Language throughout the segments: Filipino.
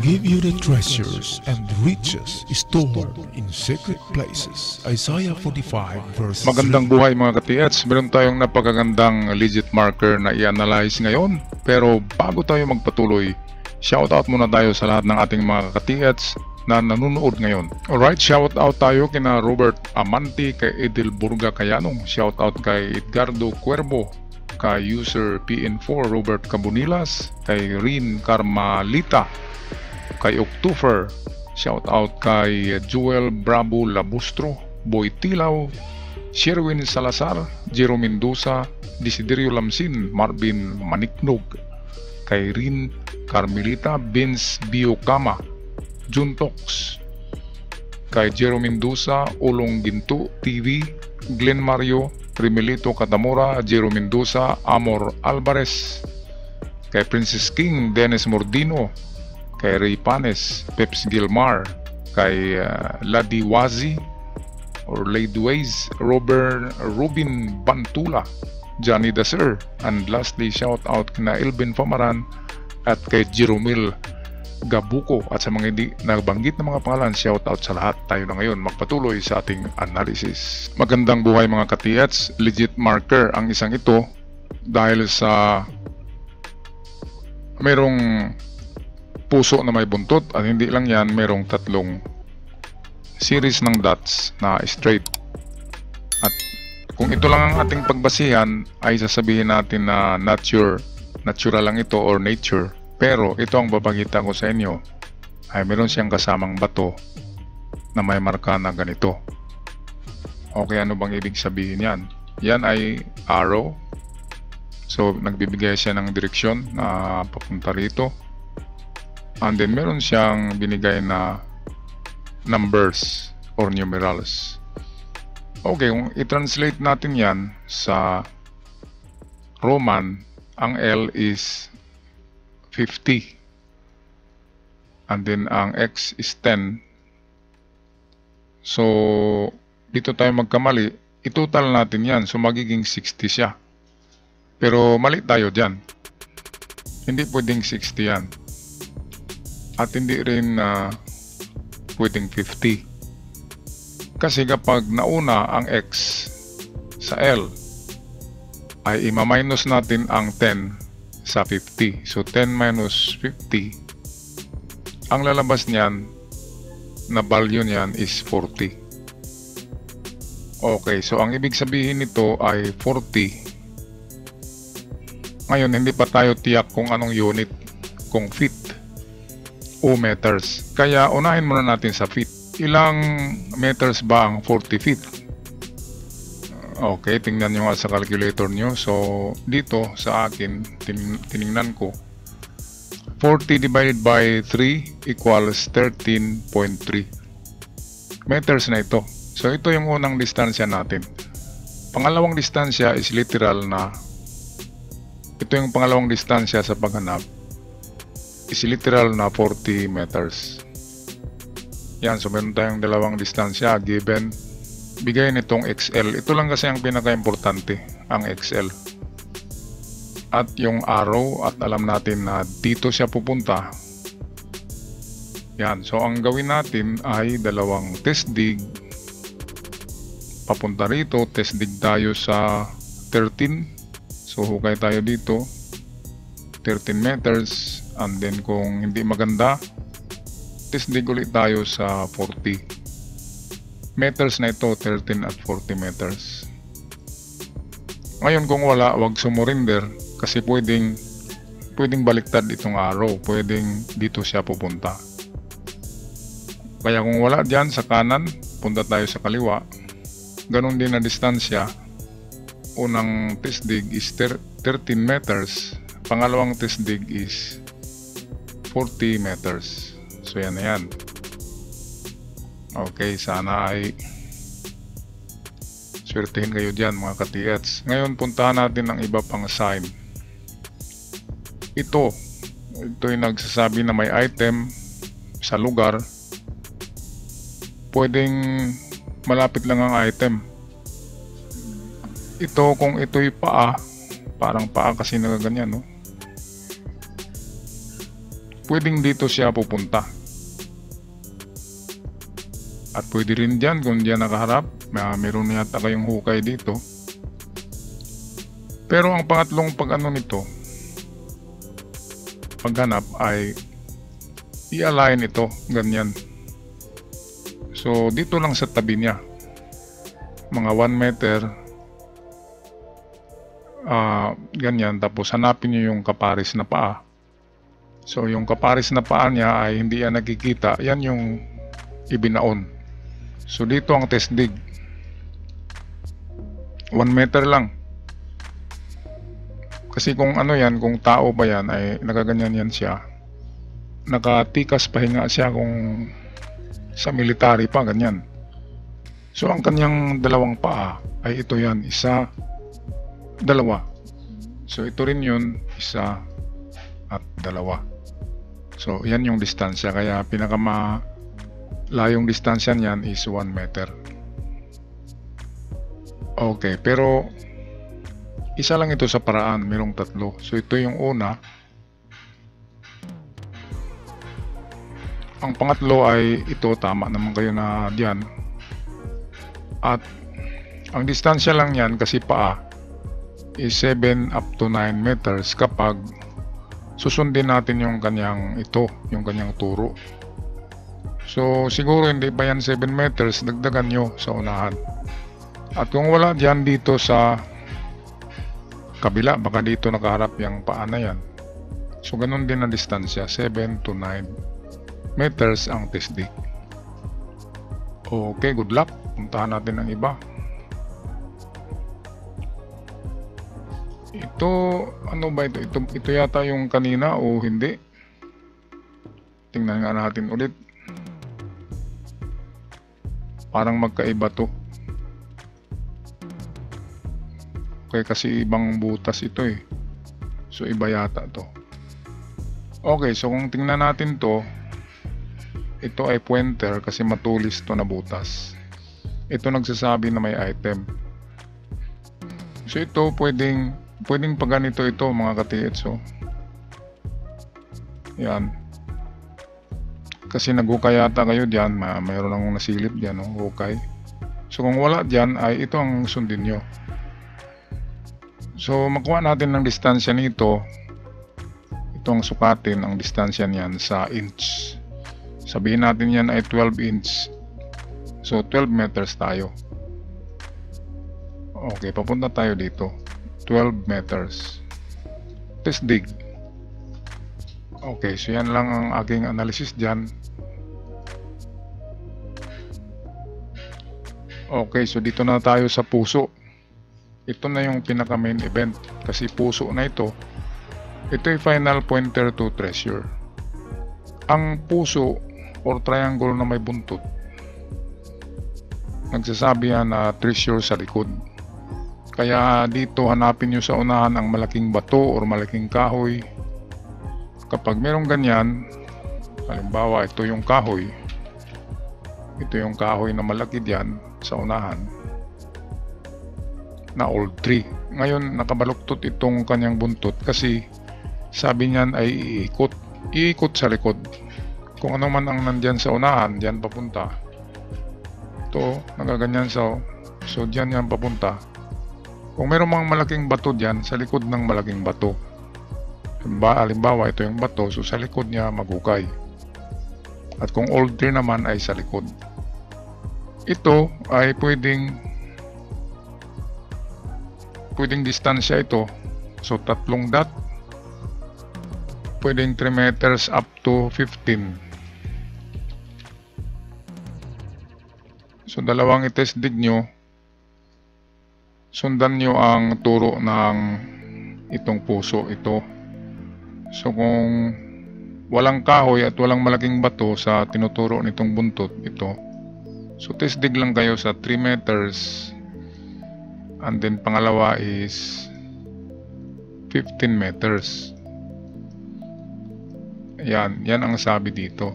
give you the treasures and riches stored in secret places. Isaiah 45 verse 3. Magandang buhay mga ka-TH. Meron tayong napakagandang legit marker na i-analyze ngayon. Pero bago tayo magpatuloy, shoutout muna tayo sa lahat ng ating mga ka-TH na nanonood ngayon. Alright, shoutout tayo kina Robert Amante, kay Edil Burga Kayanong, shoutout kay Edgardo Cuervo, kay user PN4 Robert Cabunilas, kay Rin Carmalita, kay October, shoutout kay Joel Bravo Labustro, Boy Tilaw, Sherwin Salazar, Jero Mendoza, Desiderio Lamsin, Marvin Maniknog, kay Rin Carmelita, Vince Biocama, Juntox, kay Jero Mendoza, Ulong Ginto TV, Glenn Mario, Rimelito Catamora, Jero Mendoza, Amor Alvarez, kay Princess King, Dennis Mordino, kay Ray Panes, Peps Gilmar, kay Ladiwazi or Ladyways, Robin Bantula, Johnny Daser, and lastly shout out kina Elvin Famaran at kay Jeromil Gabuko. At sa mga hindi nabanggit na mga pangalan, shout out sa lahat. Tayo na ngayon magpatuloy sa ating analysis. Magandang buhay mga ka-TH. Legit marker ang isang ito dahil sa merong puso na may buntot, at hindi lang yan, merong tatlong series ng dots na straight. At kung ito lang ang ating pagbasihan, ay sasabihin natin na natural lang ito or nature. Pero ito ang babagita ko sa inyo, ay meron siyang kasamang bato na may marka na ganito. Okay, ano bang ibig sabihin yan? Yan ay arrow. So nagbibigay siya ng direksyon na papunta rito. And then meron siyang binigay na numbers or numerals. Okay, kung i-translate natin yan sa Roman, ang L is 50. And then ang X is 10. So dito tayo magkamali. I-total natin yan. So magiging 60 siya. Pero mali tayo dyan. Hindi pwedeng 60 yan. At hindi rin pwedeng 50. Kasi kapag nauna ang X sa L, ay ima-minus natin ang 10 sa 50. So 10 minus 50, ang lalabas niyan na value niyan is 40. Okay, so ang ibig sabihin nito ay 40. Ngayon, hindi pa tayo tiyak kung anong unit, kung feet o meters. Kaya unahin muna natin sa feet. Ilang meters ba ang 40 feet? Okay, tingnan nyo nga sa calculator nyo. So dito sa akin, tiningnan ko, 40 divided by 3 equals 13.3 meters na ito. So ito yung unang distansya natin. Pangalawang distansya is literal na, ito yung pangalawang distansya sa paghanap, is literal na 40 meters. Yan, so meron tayong dalawang distansya given. Bigay nitong XL. Ito lang kasi ang pinaka-importante, ang XL. At yung arrow, at alam natin na dito siya pupunta. Yan, so ang gawin natin ay dalawang test dig. Papunta rito, test dig tayo sa 13. So hukay tayo dito, 13 meters. And then kung hindi maganda, test dig ulit tayo sa 40 meters na ito, 13 at 40 meters. Ngayon kung wala, wag sumurinder kasi pwedeng baliktad itong arrow, pwedeng dito siya pupunta. Kaya kung wala dyan sa kanan, punta tayo sa kaliwa. Ganon din na distansya. Unang test dig is 13 meters, pangalawang test dig is 40 meters. So yan na yan. Okay, sana ay swertehin kayo dyan mga ka-TH. Ngayon puntahan natin ang iba pang sign. Ito yung nagsasabi na may item sa lugar. Pwedeng malapit lang ang item. Ito kung ito'y paa, parang paa kasi nagaganyan, no? pwedeng dito siya pupunta. At pwede rin dyan kung dyan nakaharap, meron na yata kayong hukay dito. Pero ang pangatlong pag-ano nito, paghanap ay i-align ito, ganyan. So dito lang sa tabi niya, mga 1 meter, ganyan. Tapos hanapin nyo yung kaparis na paa. So yung kaparis na paa niya ay hindi yan nakikita, yan yung ibinaon. So dito ang test dig, 1 meter lang. Kasi kung ano yan, kung tao ba yan, ay nakaganyan yan siya, nakatikas pahinga siya kung sa military pa, ganyan. So ang kanyang dalawang paa ay ito yan, isa, dalawa. So ito rin yun, isa at dalawa. So yan yung distansya, kaya layong distansya niyan is 1 meter. Okay, pero isa lang ito sa paraan, mayroong tatlo. So ito yung una. Ang pangatlo ay ito, tama naman kayo na diyan. At ang distansya lang yan kasi paa is 7 up to 9 meters kapag susundin natin yung kanyang turo. So siguro hindi pa yan 7 meters, dagdagan nyo sa unahan. At kung wala dyan dito sa kabila, baka dito nakaharap yung paa na yan. So ganun din ang distansya, 7 to 9 meters ang test dig. Okay, good luck. Puntahan natin ang iba. Ito, ano ba ito? Ito yata yung kanina o hindi? Tingnan nga natin ulit. Parang magkaiba to. Okay, kasi ibang butas ito eh. So iba yata to. Okay, so kung tingnan natin to, ito ay pointer kasi matulis to na butas. Ito nagsasabi na may item. So ito pwedeng pag ganito ito mga katiits. So yan. Kasi nag-hukay yata kayo dyan, mayroon akong nasilip dyan, hukay. So kung wala dyan, ay ito ang sundin nyo. So makuha natin ng distansya nito. Ito ang sukatin, ang distansya niyan sa inch. Sabihin natin yan ay 12 inch. So 12 meters tayo. Okay, papunta tayo dito. 12 meters. Test dig. Okay, so yan lang ang aking analysis dyan. Okay, so dito na tayo sa puso. Ito na yung pinaka main event. Kasi puso na ito. Ito yung final pointer to treasure. Ang puso or triangle na may buntot, nagsasabi yan na treasure sa likod. Kaya dito hanapin nyo sa unahan ang malaking bato or malaking kahoy. Kapag merong ganyan, halimbawa ito yung kahoy, na malaki diyan sa unahan na old tree. Ngayon nakabaluktot itong kanyang buntot kasi sabi niyan ay iikot sa likod. Kung ano man ang nandyan sa unahan, diyan papunta. Ito nagaganyan so diyan yan papunta. Kung meron mga malaking bato diyan, sa likod ng malaking bato. Halimbawa ito yung bato, so sa likod niya magukay. At kung old tree naman ay sa likod. Ito ay pwedeng distansya ito. So tatlong dot. Pwedeng 3 meters up to 15. So dalawang itest dig nyo. Sundan nyo ang turo ng itong puso ito. So kung walang kahoy at walang malaking bato sa tinuturo nitong buntot ito, so test dig lang kayo sa 3 meters, and then pangalawa is 15 meters. Yan ang sabi dito.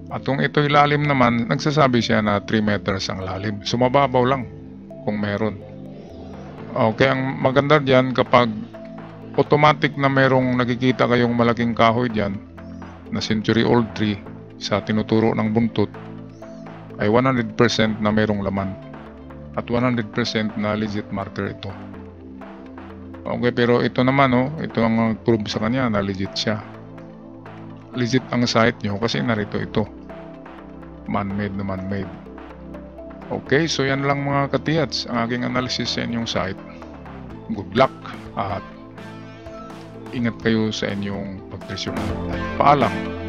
At kung ito'y lalim naman, nagsasabi siya na 3 meters ang lalim. So mababaw lang kung meron. Okay, ang maganda diyan kapag automatic na merong nakikita kayong malaking kahoy dyan na century-old tree sa tinuturo ng buntot, ay 100% na merong laman at 100% na legit marker ito. Okay, pero ito naman, ito ang prove sa kanya na legit siya. Legit ang site nyo kasi narito ito. Man-made na man-made. Okay, so yan lang mga katiyats ang aking analysis sa inyong site. Good luck at ingat kayo sa inyong pag-treasure. Paalam!